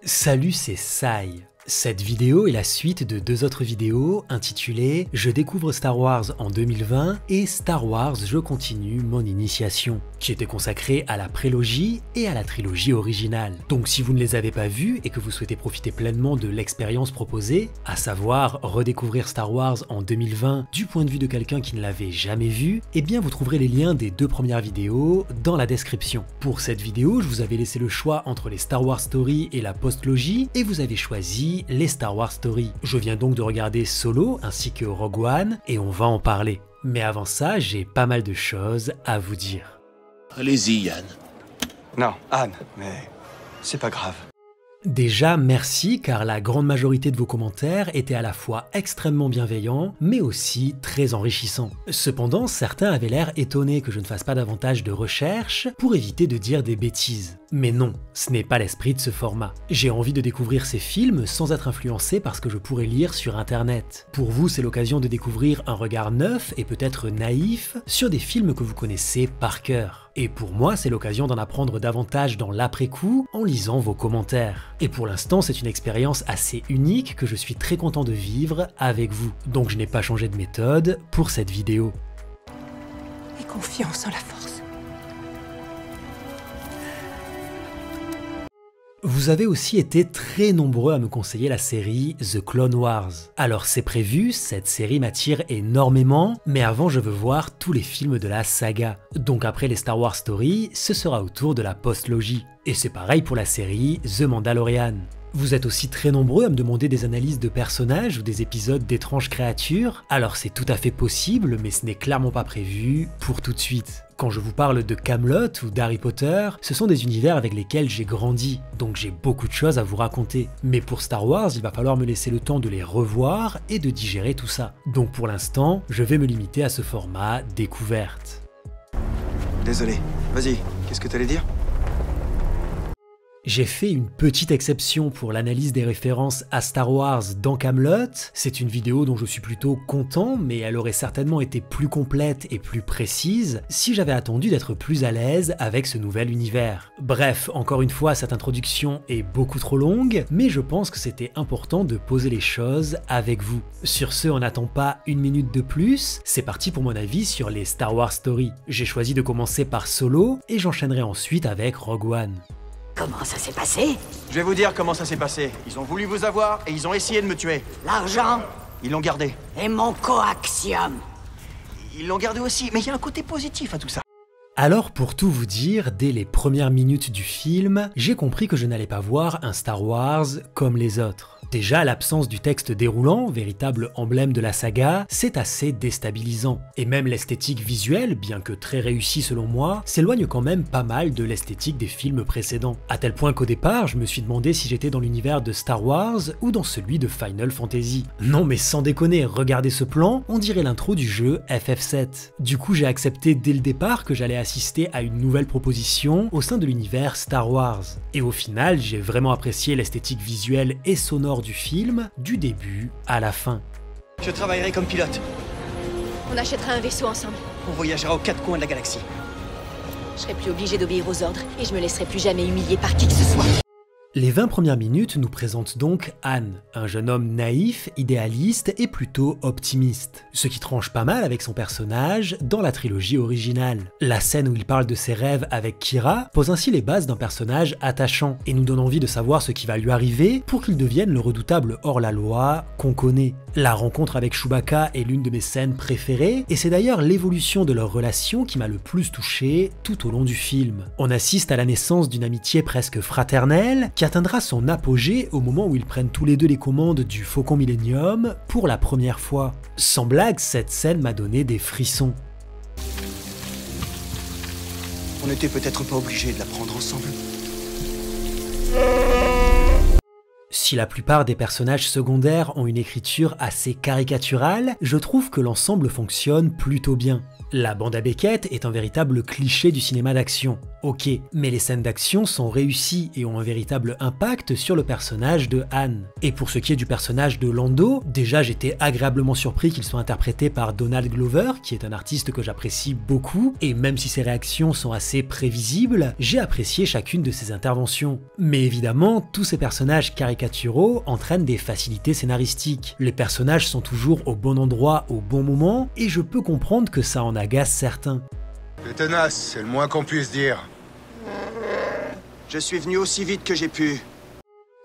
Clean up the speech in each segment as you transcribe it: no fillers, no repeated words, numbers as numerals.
Salut, c'est Sai. Cette vidéo est la suite de deux autres vidéos intitulées « Je découvre Star Wars en 2020 » et « Star Wars, je continue mon initiation » qui étaient consacrées à la prélogie et à la trilogie originale. Donc si vous ne les avez pas vues et que vous souhaitez profiter pleinement de l'expérience proposée, à savoir redécouvrir Star Wars en 2020 du point de vue de quelqu'un qui ne l'avait jamais vu, eh bien vous trouverez les liens des deux premières vidéos dans la description. Pour cette vidéo, je vous avais laissé le choix entre les Star Wars Story et la postlogie et vous avez choisi les Star Wars Story. Je viens donc de regarder Solo ainsi que Rogue One et on va en parler. Mais avant ça, j'ai pas mal de choses à vous dire. Allez-y, Yann. Non, Anne, mais c'est pas grave. Déjà, merci car la grande majorité de vos commentaires étaient à la fois extrêmement bienveillants, mais aussi très enrichissants. Cependant, certains avaient l'air étonnés que je ne fasse pas davantage de recherches pour éviter de dire des bêtises. Mais non, ce n'est pas l'esprit de ce format. J'ai envie de découvrir ces films sans être influencé par ce que je pourrais lire sur internet. Pour vous, c'est l'occasion de découvrir un regard neuf et peut-être naïf sur des films que vous connaissez par cœur. Et pour moi, c'est l'occasion d'en apprendre davantage dans l'après-coup en lisant vos commentaires. Et pour l'instant, c'est une expérience assez unique que je suis très content de vivre avec vous. Donc je n'ai pas changé de méthode pour cette vidéo. Aie confiance en la force. Vous avez aussi été très nombreux à me conseiller la série The Clone Wars. Alors c'est prévu, cette série m'attire énormément, mais avant je veux voir tous les films de la saga. Donc après les Star Wars Story, ce sera au tour de la postlogie. Et c'est pareil pour la série The Mandalorian. Vous êtes aussi très nombreux à me demander des analyses de personnages ou des épisodes d'étranges créatures, alors c'est tout à fait possible, mais ce n'est clairement pas prévu pour tout de suite. Quand je vous parle de Camelot ou d'Harry Potter, ce sont des univers avec lesquels j'ai grandi, donc j'ai beaucoup de choses à vous raconter. Mais pour Star Wars, il va falloir me laisser le temps de les revoir et de digérer tout ça. Donc pour l'instant, je vais me limiter à ce format découverte. Désolé. Vas-y, qu'est-ce que t'allais dire ? J'ai fait une petite exception pour l'analyse des références à Star Wars dans Camelot. C'est une vidéo dont je suis plutôt content, mais elle aurait certainement été plus complète et plus précise si j'avais attendu d'être plus à l'aise avec ce nouvel univers. Bref, encore une fois, cette introduction est beaucoup trop longue, mais je pense que c'était important de poser les choses avec vous. Sur ce, on n'attend pas une minute de plus, c'est parti pour mon avis sur les Star Wars Story. J'ai choisi de commencer par Solo, et j'enchaînerai ensuite avec Rogue One. Comment ça s'est passé? Je vais vous dire comment ça s'est passé. Ils ont voulu vous avoir et ils ont essayé de me tuer. L'argent Ils l'ont gardé. et mon coaxium. Ils l'ont gardé aussi, mais il y a un côté positif à tout ça. Alors pour tout vous dire, dès les premières minutes du film, j'ai compris que je n'allais pas voir un Star Wars comme les autres. Déjà, l'absence du texte déroulant, véritable emblème de la saga, c'est assez déstabilisant. Et même l'esthétique visuelle, bien que très réussie selon moi, s'éloigne quand même pas mal de l'esthétique des films précédents. À tel point qu'au départ, je me suis demandé si j'étais dans l'univers de Star Wars ou dans celui de Final Fantasy. Non mais sans déconner, regardez ce plan, on dirait l'intro du jeu FF7. Du coup, j'ai accepté dès le départ que j'allais assister à une nouvelle proposition au sein de l'univers Star Wars. Et au final, j'ai vraiment apprécié l'esthétique visuelle et sonore du film, du début à la fin. Je travaillerai comme pilote. On achètera un vaisseau ensemble. On voyagera aux quatre coins de la galaxie. Je serai plus obligée d'obéir aux ordres et je me laisserai plus jamais humilier par qui que ce soit. Les 20 premières minutes nous présentent donc Anne, un jeune homme naïf, idéaliste et plutôt optimiste, ce qui tranche pas mal avec son personnage dans la trilogie originale. La scène où il parle de ses rêves avec Qi'ra pose ainsi les bases d'un personnage attachant et nous donne envie de savoir ce qui va lui arriver pour qu'il devienne le redoutable hors-la-loi qu'on connaît. La rencontre avec Chewbacca est l'une de mes scènes préférées et c'est d'ailleurs l'évolution de leur relation qui m'a le plus touché tout au long du film. On assiste à la naissance d'une amitié presque fraternelle qui atteindra son apogée au moment où ils prennent tous les deux les commandes du Faucon Millenium pour la première fois. Sans blague, cette scène m'a donné des frissons. On n'était peut-être pas obligés de la prendre ensemble. Si la plupart des personnages secondaires ont une écriture assez caricaturale, je trouve que l'ensemble fonctionne plutôt bien. La bande à Beckett est un véritable cliché du cinéma d'action. Ok, mais les scènes d'action sont réussies et ont un véritable impact sur le personnage de Han. Et pour ce qui est du personnage de Lando, déjà j'étais agréablement surpris qu'il soit interprété par Donald Glover, qui est un artiste que j'apprécie beaucoup, et même si ses réactions sont assez prévisibles, j'ai apprécié chacune de ses interventions. Mais évidemment, tous ces personnages caricaturaux entraînent des facilités scénaristiques. Les personnages sont toujours au bon endroit au bon moment, et je peux comprendre que ça en agace certains. T'es tenace, c'est le moins qu'on puisse dire. Je suis venu aussi vite que j'ai pu.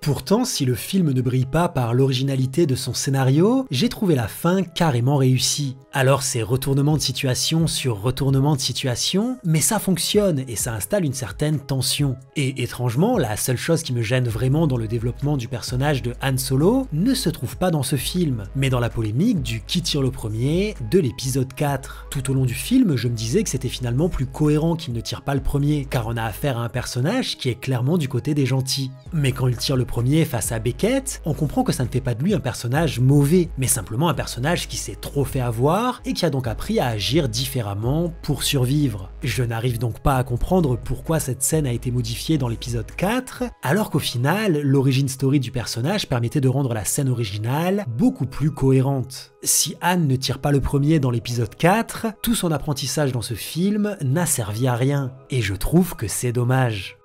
Pourtant, si le film ne brille pas par l'originalité de son scénario, j'ai trouvé la fin carrément réussie. Alors c'est retournement de situation sur retournement de situation, mais ça fonctionne et ça installe une certaine tension. Et étrangement, la seule chose qui me gêne vraiment dans le développement du personnage de Han Solo ne se trouve pas dans ce film, mais dans la polémique du qui tire le premier de l'épisode 4. Tout au long du film, je me disais que c'était finalement plus cohérent qu'il ne tire pas le premier, car on a affaire à un personnage qui est clairement du côté des gentils. Mais quand il tire le premier face à Beckett, on comprend que ça ne fait pas de lui un personnage mauvais, mais simplement un personnage qui s'est trop fait avoir et qui a donc appris à agir différemment pour survivre. Je n'arrive donc pas à comprendre pourquoi cette scène a été modifiée dans l'épisode 4, alors qu'au final, l'origin story du personnage permettait de rendre la scène originale beaucoup plus cohérente. Si Han ne tire pas le premier dans l'épisode 4, tout son apprentissage dans ce film n'a servi à rien, et je trouve que c'est dommage.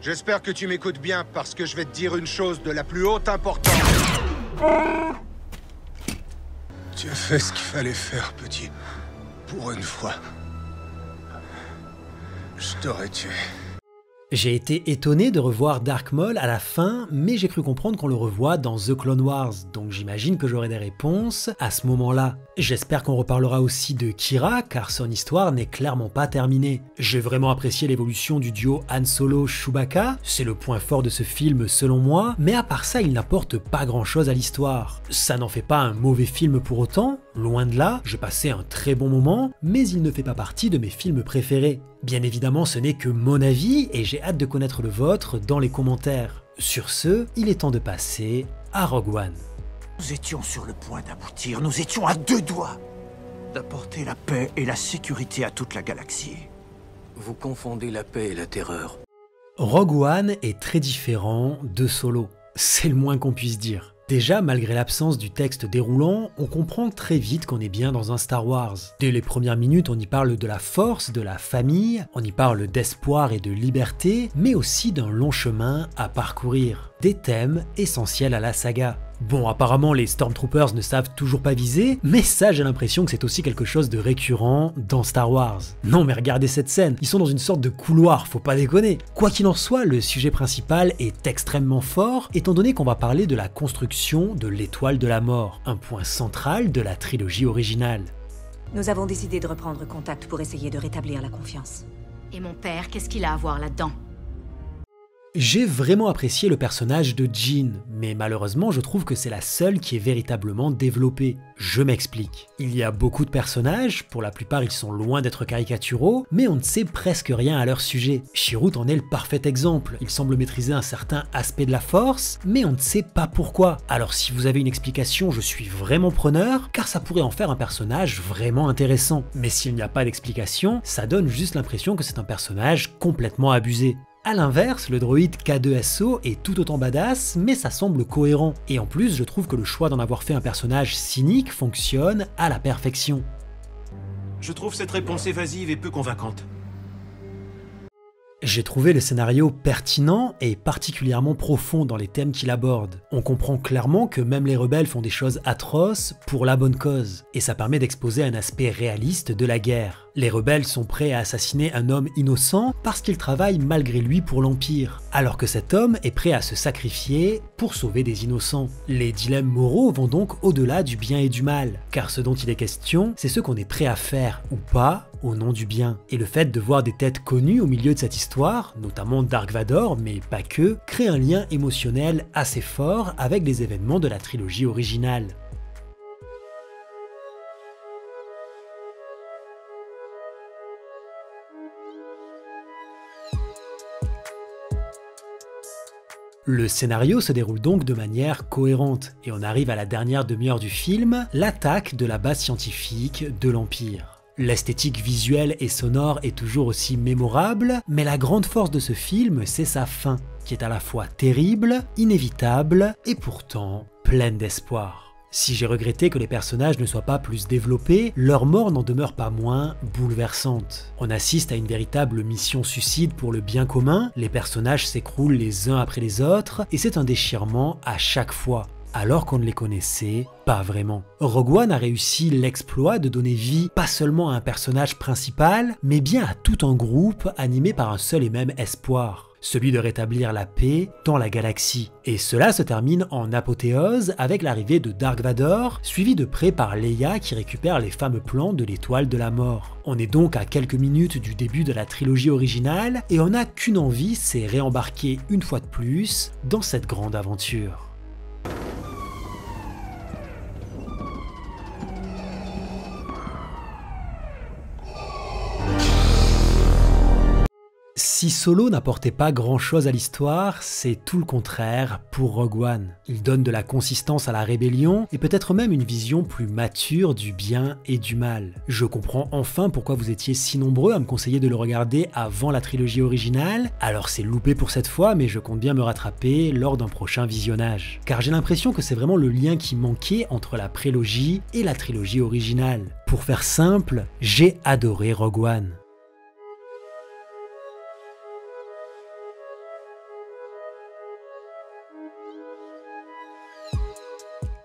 J'espère que tu m'écoutes bien parce que je vais te dire une chose de la plus haute importance. Tu as fait ce qu'il fallait faire, petit. Pour une fois. Je t'aurais tué. J'ai été étonné de revoir Dark Maul à la fin, mais j'ai cru comprendre qu'on le revoit dans The Clone Wars, donc j'imagine que j'aurai des réponses à ce moment-là. J'espère qu'on reparlera aussi de Qi'ra, car son histoire n'est clairement pas terminée. J'ai vraiment apprécié l'évolution du duo Han Solo-Chewbacca, c'est le point fort de ce film selon moi, mais à part ça, il n'apporte pas grand-chose à l'histoire. Ça n'en fait pas un mauvais film pour autant, loin de là, j'ai passé un très bon moment, mais il ne fait pas partie de mes films préférés. Bien évidemment, ce n'est que mon avis, et j'ai hâte de connaître le vôtre dans les commentaires. Sur ce, il est temps de passer à Rogue One. Nous étions sur le point d'aboutir, nous étions à 2 doigts d'apporter la paix et la sécurité à toute la galaxie. Vous confondez la paix et la terreur. Rogue One est très différent de Solo, c'est le moins qu'on puisse dire. Déjà, malgré l'absence du texte déroulant, on comprend très vite qu'on est bien dans un Star Wars. Dès les premières minutes, on y parle de la force, de la famille, on y parle d'espoir et de liberté, mais aussi d'un long chemin à parcourir. Des thèmes essentiels à la saga. Bon, apparemment les Stormtroopers ne savent toujours pas viser, mais ça j'ai l'impression que c'est aussi quelque chose de récurrent dans Star Wars. Non mais regardez cette scène, ils sont dans une sorte de couloir, faut pas déconner. Quoi qu'il en soit, le sujet principal est extrêmement fort, étant donné qu'on va parler de la construction de l'étoile de la mort, un point central de la trilogie originale. Nous avons décidé de reprendre contact pour essayer de rétablir la confiance. Et mon père, qu'est-ce qu'il a à voir là-dedans? J'ai vraiment apprécié le personnage de Jean, mais malheureusement je trouve que c'est la seule qui est véritablement développée. Je m'explique. Il y a beaucoup de personnages, pour la plupart ils sont loin d'être caricaturaux, mais on ne sait presque rien à leur sujet. Chirrut en est le parfait exemple, il semble maîtriser un certain aspect de la force, mais on ne sait pas pourquoi. Alors si vous avez une explication, je suis vraiment preneur, car ça pourrait en faire un personnage vraiment intéressant. Mais s'il n'y a pas d'explication, ça donne juste l'impression que c'est un personnage complètement abusé. A l'inverse, le droïde K2SO est tout autant badass, mais ça semble cohérent. Et en plus, je trouve que le choix d'en avoir fait un personnage cynique fonctionne à la perfection. Je trouve cette réponse évasive et peu convaincante. J'ai trouvé le scénario pertinent et particulièrement profond dans les thèmes qu'il aborde. On comprend clairement que même les rebelles font des choses atroces pour la bonne cause, et ça permet d'exposer un aspect réaliste de la guerre. Les rebelles sont prêts à assassiner un homme innocent parce qu'il travaille malgré lui pour l'Empire, alors que cet homme est prêt à se sacrifier pour sauver des innocents. Les dilemmes moraux vont donc au-delà du bien et du mal, car ce dont il est question, c'est ce qu'on est prêt à faire ou pas au nom du bien. Et le fait de voir des têtes connues au milieu de cette histoire, notamment Dark Vador, mais pas que, crée un lien émotionnel assez fort avec les événements de la trilogie originale. Le scénario se déroule donc de manière cohérente, et on arrive à la dernière demi-heure du film, l'attaque de la base scientifique de l'Empire. L'esthétique visuelle et sonore est toujours aussi mémorable, mais la grande force de ce film, c'est sa fin, qui est à la fois terrible, inévitable et pourtant pleine d'espoir. Si j'ai regretté que les personnages ne soient pas plus développés, leur mort n'en demeure pas moins bouleversante. On assiste à une véritable mission suicide pour le bien commun, les personnages s'écroulent les uns après les autres, et c'est un déchirement à chaque fois, alors qu'on ne les connaissait pas vraiment. Rogue One a réussi l'exploit de donner vie pas seulement à un personnage principal, mais bien à tout un groupe animé par un seul et même espoir. Celui de rétablir la paix dans la galaxie. Et cela se termine en apothéose avec l'arrivée de Dark Vador, suivi de près par Leia qui récupère les fameux plans de l'étoile de la mort. On est donc à quelques minutes du début de la trilogie originale et on n'a qu'une envie, c'est réembarquer une fois de plus dans cette grande aventure. Si Solo n'apportait pas grand chose à l'histoire, c'est tout le contraire pour Rogue One. Il donne de la consistance à la rébellion et peut-être même une vision plus mature du bien et du mal. Je comprends enfin pourquoi vous étiez si nombreux à me conseiller de le regarder avant la trilogie originale, alors c'est loupé pour cette fois mais je compte bien me rattraper lors d'un prochain visionnage. Car j'ai l'impression que c'est vraiment le lien qui manquait entre la prélogie et la trilogie originale. Pour faire simple, j'ai adoré Rogue One.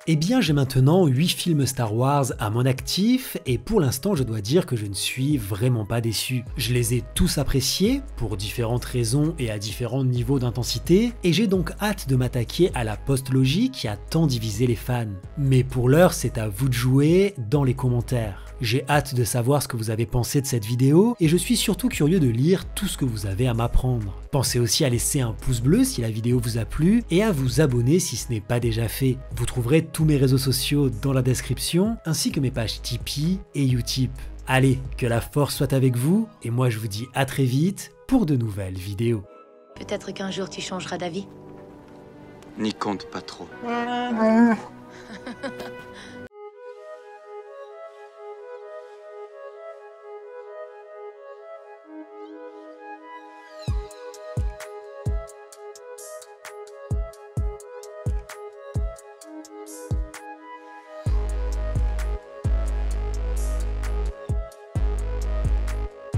Eh bien, j'ai maintenant 8 films Star Wars à mon actif et pour l'instant, je dois dire que je ne suis vraiment pas déçu. Je les ai tous appréciés pour différentes raisons et à différents niveaux d'intensité et j'ai donc hâte de m'attaquer à la post-logie qui a tant divisé les fans. Mais pour l'heure, c'est à vous de jouer dans les commentaires. J'ai hâte de savoir ce que vous avez pensé de cette vidéo et je suis surtout curieux de lire tout ce que vous avez à m'apprendre. Pensez aussi à laisser un pouce bleu si la vidéo vous a plu et à vous abonner si ce n'est pas déjà fait. Vous trouverez tous mes réseaux sociaux dans la description ainsi que mes pages Tipeee et Utip. Allez, que la force soit avec vous et moi je vous dis à très vite pour de nouvelles vidéos. Peut-être qu'un jour tu changeras d'avis. N'y compte pas trop.